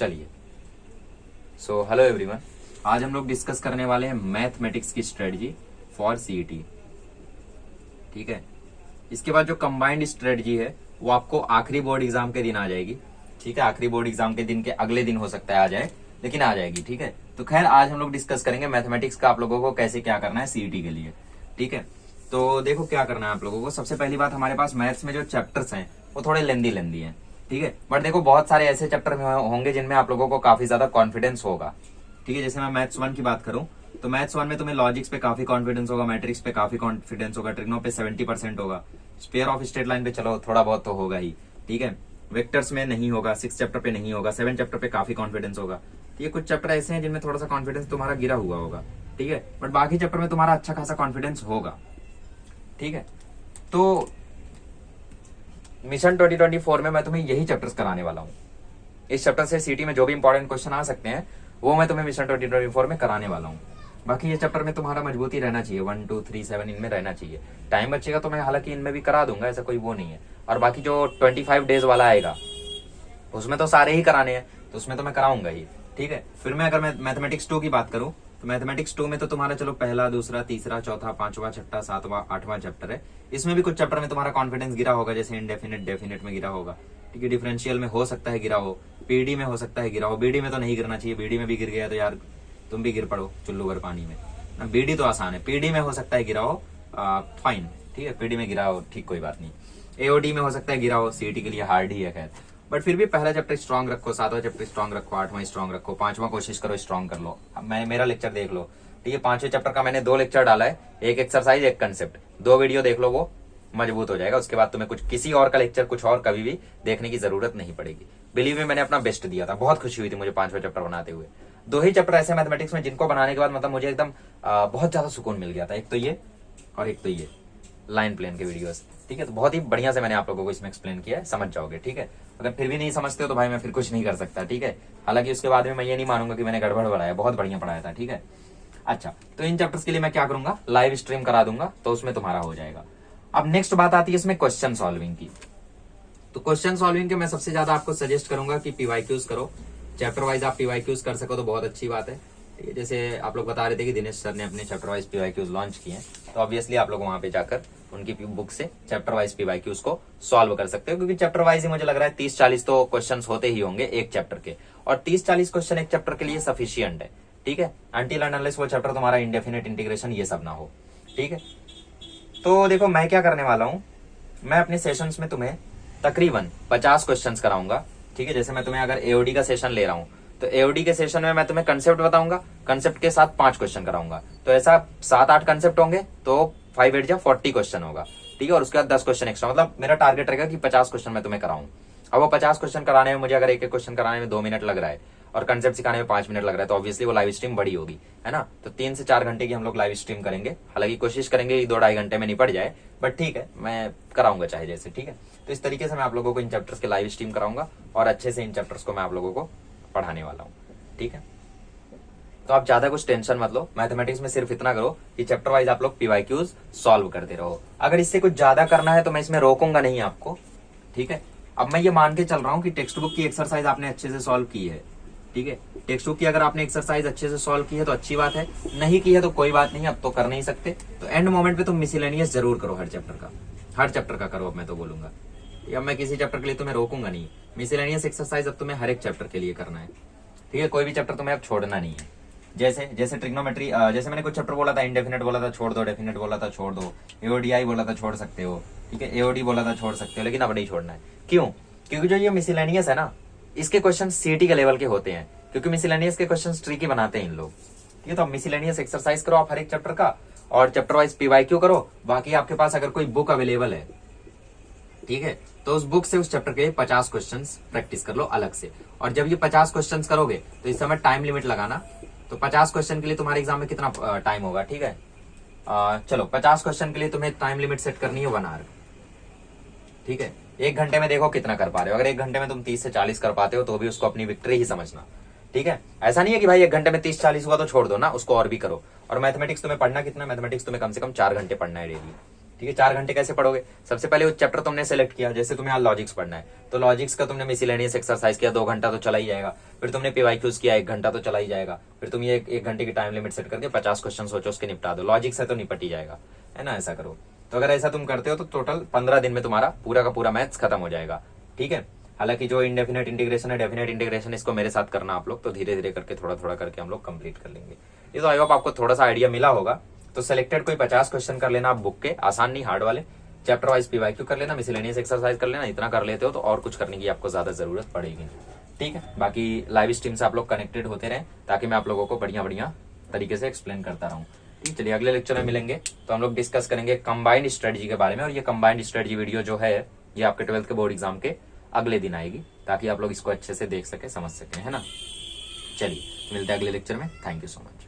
चलिए, so hello everyone. आज हम लोग डिस्कस करने वाले हैं मैथमेटिक्स की स्ट्रेटजी फॉर सीईटी। ठीक है, इसके बाद जो कंबाइंड स्ट्रेटजी है वो आपको आखिरी बोर्ड एग्जाम के दिन आ जाएगी। ठीक है, आखिरी बोर्ड एग्जाम के दिन के अगले दिन हो सकता है आ जाए, लेकिन आ जाएगी। ठीक है, तो खैर आज हम लोग डिस्कस करेंगे मैथमेटिक्स का आप लोगों को कैसे क्या करना है सीईटी के लिए। ठीक है, तो देखो क्या करना है आप लोगों को। सबसे पहली बात, हमारे पास मैथ्स में जो चैप्टर्स हैं वो थोड़े लेंदी हैं। ठीक है, बट देखो बहुत सारे ऐसे चैप्टर होंगे जिनमें आप लोगों को काफी ज्यादा कॉन्फिडेंस होगा। ठीक है, जैसे मैं मैथ्स 1 की बात करूं तो मैथ्स 1 में तुम्हें लॉजिक्स पे काफी कॉन्फिडेंस होगा, मैट्रिक्स पे काफी कॉन्फिडेंस होगा, ट्रिग्नो पे 70% होगा, स्पेयर ऑफ स्ट्रेट लाइन पे चलो थोड़ा बहुत तो होगा ही। ठीक है, वेक्टर्स में नहीं होगा, 6 चैप्टर पे नहीं होगा, 7 चैप्टर पे काफी कॉन्फिडेंस होगा। तो ये कुछ चैप्टर ऐसे हैं जिनमें थोड़ा सा कॉन्फिडेंस तुम्हारा गिरा हुआ होगा। ठीक है, बट बाकी चैप्टर में तुम्हारा अच्छा खासा कॉन्फिडेंस होगा। ठीक है, तो मिशन 2024 में मैं तुम्हें यही चैप्टर्स कराने वाला हूँ। इस चैप्टर से सीटी में जो भी इंपॉर्टेंट क्वेश्चन आ सकते हैं वो मैं तुम्हें मिशन 2024 में कराने वाला हूँ। बाकी ये चैप्टर में तुम्हारा मजबूती रहना चाहिए, 1 2 3 7 इनमें रहना चाहिए। टाइम बचेगा तो मैं हालांकि इनमें भी करा दूंगा, ऐसा कोई वो नहीं है। और बाकी जो 25 डेज वाला आएगा उसमें तो सारे ही कराने हैं, तो उसमें तो मैं कराऊंगा ही। ठीक है, फिर मैं अगर मैं मैथमेटिक्स 2 की बात करूं तो मैथमेटिक्स 2 में तो तुम्हारा चलो पहला, दूसरा, तीसरा, चौथा, पांचवा, छठा, सातवां, आठवां चैप्टर है। इसमें भी कुछ चैप्टर में तुम्हारा कॉन्फिडेंस गिरा होगा, जैसे इनडेफिनेट डेफिनेट में गिरा होगा। ठीक है, डिफरेंशियल में हो सकता है गिरा हो, पीडी में हो सकता है गिरा हो। बीडी में तो नहीं गिरना चाहिए, बीडी में भी गिर गया तो यार तुम भी गिर पड़ो चुल्लू भर पानी में ना। बीडी तो आसान है, पीडी में हो सकता है गिरा हो, फाइन। ठीक है, पीडी में गिरा हो ठीक, कोई बात नहीं। एओडी में हो सकता है गिरा हो, सीईटी के लिए हार्ड ही है खैर, बट फिर भी पहला चैप्टर स्ट्रॉन्ग रखो, 7वां चैप्टर स्ट्रॉन्ग रखो, 8वां स्ट्रॉन्ग रखो, 5वां कोशिश करो स्ट्रॉन्ग कर लो। अब मैं मेरा लेक्चर देख लो। ठीक है, 5वें चैप्टर का मैंने 2 लेक्चर डाला है, एक एक्सरसाइज एक कंसेप्ट, 2 वीडियो देख लो, वो मजबूत हो जाएगा। उसके बाद तुम्हें कुछ किसी और का लेक्चर कुछ और कभी भी देखने की जरूरत नहीं पड़ेगी। बिलीव में मैंने अपना बेस्ट दिया था, बहुत खुशी हुई थी मुझे 5वां चैप्टर बनाते हुए। 2 ही चैप्टर ऐसे मैथमेटिक्स में जिनको बनाने के बाद मतलब मुझे एकदम बहुत ज्यादा सुकून मिल गया था, एक तो ये और एक तो ये लाइन प्लेन के वीडियोस। ठीक है, तो बहुत ही बढ़िया से मैंने आप लोगों को इसमें एक्सप्लेन किया है, समझ जाओगे। ठीक है, अगर फिर भी नहीं समझते हो तो भाई मैं फिर कुछ नहीं कर सकता। ठीक है, हालांकि उसके बाद में मैं ये नहीं मानूंगा कि मैंने गड़बड़ बढ़ाया, बहुत बढ़िया पढ़ाया था। ठीक है, अच्छा, तो इन चैप्टर्स के लिए मैं क्या करूंगा, लाइव स्ट्रीम करा दूंगा, तो उसमें तुम्हारा हो जाएगा। अब नेक्स्ट बात आती है इसमें क्वेश्चन सॉल्विंग की। तो क्वेश्चन सॉल्विंग के मैं सबसे ज्यादा आपको सजेस्ट करूंगा कि पीवाईक्यूज करो, चैप्टर वाइज आप पीवाईक्यूज कर सको तो बहुत अच्छी बात है। जैसे आप लोग बता रहे थे कि दिनेश सर ने अपने चैप्टर वाइज पीवाईक्यूज लॉन्च किए हैं, तो ऑब्वियसली आप लोग वहां पे जाकर उनकी बुक से चैप्टर वाइज पीवाईक्यूज को सॉल्व कर सकते हो, क्योंकि चैप्टर वाइज ही मुझे लग रहा है 30-40 तो क्वेश्चंस होते ही होंगे एक चैप्टर के, और 30-40 क्वेश्चन एक चैप्टर के लिए सफिशियंट है। ठीक है, अनटिल एंड अनलेस वो चैप्टर तुम्हारा इंडेफिनेट इंटीग्रेशन ये सब ना हो। ठीक है, तो देखो मैं क्या करने वाला हूं, मैं अपने सेशंस में तुम्हें तकरीबन 50 क्वेश्चंस कराऊंगा। ठीक है, जैसे मैं तुम्हें अगर एओडी का सेशन ले रहा हूं तो एओडी के सेशन में मैं तुम्हें कंसेप्ट बताऊंगा, कंसेप्ट के साथ 5 क्वेश्चन कराऊंगा, तो ऐसा 7-8 कंसेप्ट होंगे, तो 5 8 या 40 क्वेश्चन होगा। ठीक है, और उसके बाद 10 क्वेश्चन एक्स्ट्रा, मतलब मेरा टारगेट रहेगा कि 50 क्वेश्चन मैं तुम्हें कराऊं। अब वो 50 क्वेश्चन कराने में मुझे अगर एक क्वेश्चन कराने में 2 मिनट लग रहा है और कंसेप्ट सिखाने में 5 मिनट लग रहा है, तो ऑब्वियसली वो लाइव स्ट्रीम बड़ी होगी, है ना। तो 3 से 4 घंटे की हम लोग लाइव स्ट्रीम करेंगे, हालांकि कोशिश करेंगे 2-2.5 घंटे में निपट जाए, बट ठीक है मैं कराऊंगा चाहे जैसे। ठीक है, तो इस तरीके से मैं आप लोगों को इन चैप्टर्स के लाइव स्ट्रीम कराऊंगा और अच्छे से इन चैप्टर्स को मैं आप लोगों को पढ़ाने वाला हूँ। ठीक है, तो आप ज्यादा कुछ टेंशन मत लो, मैथमेटिक्स में सिर्फ इतना करो कि चैप्टर वाइज आप लोग पीवाईक्यूज सॉल्व करते रहो। अगर इससे कुछ ज्यादा करना है तो मैं इसमें रोकूंगा नहीं आपको। ठीक है, अब मैं ये मान के चल रहा हूं कि टेक्स्ट बुक की एक्सरसाइज आपने अच्छे से सॉल्व की है। ठीक है, टेक्स्ट बुक की अगर आपने एक्सरसाइज अच्छे से सॉल्व की है तो अच्छी बात है, नहीं की है तो कोई बात नहीं, अब तो कर नहीं सकते। तो एंड मोमेंट पे तुम मिसलेनियस जरूर करो, हर चैप्टर का करो। अब मैं तो बोलूंगा, अब मैं किसी चैप्टर के लिए तुम्हें रोकूंगा नहीं, मिसलेनियस एक्सरसाइज अब तुम्हें हर एक चैप्टर के लिए करना है। ठीक है, कोई भी चैप्टर तुम्हें अब छोड़ना नहीं है। जैसे ट्रिग्नोमेट्री, जैसे मैंने कुछ चैप्टर बोला था, इंडेफिनेट बोला था छोड़ दो, डेफिनेट बोला था छोड़ दो, एओडीआई बोला था छोड़ सकते हो। ठीक है, एओडी बोला था छोड़ सकते हो, लेकिन अब नहीं छोड़ना है। क्यों? क्योंकि जो ये मिसलेनियस है ना, इसके क्वेश्चन सीटी के लेवल के होते हैं, क्योंकि मिसलेनियस के क्वेश्चन ट्रिकी बनाते हैं इन लोग। ठीक है, तो मिसलेनियस एक्सरसाइज करो आप हर एक चैप्टर का, और चैप्टर वाइज पीवाईक्यू करो। बाकी आपके पास अगर कोई बुक अवेलेबल है, ठीक है, तो उस बुक से उस चैप्टर के 50 क्वेश्चंस प्रैक्टिस कर लो अलग से। और जब ये 50 क्वेश्चंस करोगे तो इस समय टाइम लिमिट लगाना, तो 50 क्वेश्चन के लिए तुम्हारे एग्जाम में कितना टाइम होगा। ठीक है, चलो 50 क्वेश्चन के लिए तुम्हें टाइम लिमिट सेट करनी है 1 आवर। ठीक है, 1 घंटे में देखो कितना कर पा रहे हो। अगर 1 घंटे में तुम 30 से 40 कर पाते हो तो भी उसको अपनी विक्ट्री ही समझना। ठीक है, ऐसा नहीं है कि भाई 1 घंटे में 30-40 हुआ तो छोड़ दो ना, उसको और भी करो। और मैथमेटिक्स तुम्हें पढ़ना कितना, मैथमेटिक्स तुम्हें कम से कम 4 घंटे पढ़ना है डेली। ठीक है, 4 घंटे कैसे पढ़ोगे? सबसे पहले वो चैप्टर तुमने सेलेक्ट किया, जैसे तुम्हें आज लॉजिक्स पढ़ना है तो लॉजिक्स का तुमने मिसलेनियस एक्सरसाइज किया, 2 घंटा तो चला ही जाएगा। फिर तुमने पीवाईक्यूज किया, 1 घंटा तो चला ही जाएगा। फिर तुम ये 1 घंटे की टाइम लिमिट सेट करके 50 क्वेश्चन सोचो, उसके निपटा दो। लॉजिक्स है तो निपट ही जाएगा, है ना, ऐसा करो। तो अगर ऐसा तुम करते हो तो टोटल 15 दिन में तुम्हारा पूरा का पूरा मैथ्स खत्म हो जाएगा। ठीक है, हालांकि जो इंडेफिनेट इंटीग्रेशन है, डेफिनेट इंटीग्रेशन, इसको मेरे साथ करना आप लोग, तो धीरे धीरे करके थोड़ा थोड़ा करके हम लोग कंप्लीट कर लेंगे। ये तो आई होप आपको थोड़ा सा आइडिया मिला होगा। तो सिलेक्टेड कोई 50 क्वेश्चन कर लेना आप बुक के, आसान नहीं हार्ड वाले। चैप्टर वाइज पीवाईक्यू कर लेना, मिसलेनियस एक्सरसाइज कर लेना। इतना कर लेते हो तो और कुछ करने की आपको ज्यादा जरूरत पड़ेगी। ठीक है, बाकी लाइव स्ट्रीम से आप लोग कनेक्टेड होते रहें ताकि मैं आप लोगों को बढ़िया बढ़िया तरीके से एक्सप्लेन करता रहूं। ठीक, चलिए अगले लेक्चर में मिलेंगे तो हम लोग डिस्कस करेंगे कंबाइंड स्ट्रेटजी के बारे में। और ये कंबाइंड स्ट्रेटजी वीडियो जो है ये आपके 12th के बोर्ड एग्जाम के अगले दिन आएगी, ताकि आप लोग इसको अच्छे से देख सके, समझ सके, है ना। चलिए मिलते हैं अगले लेक्चर में। Thank you so much.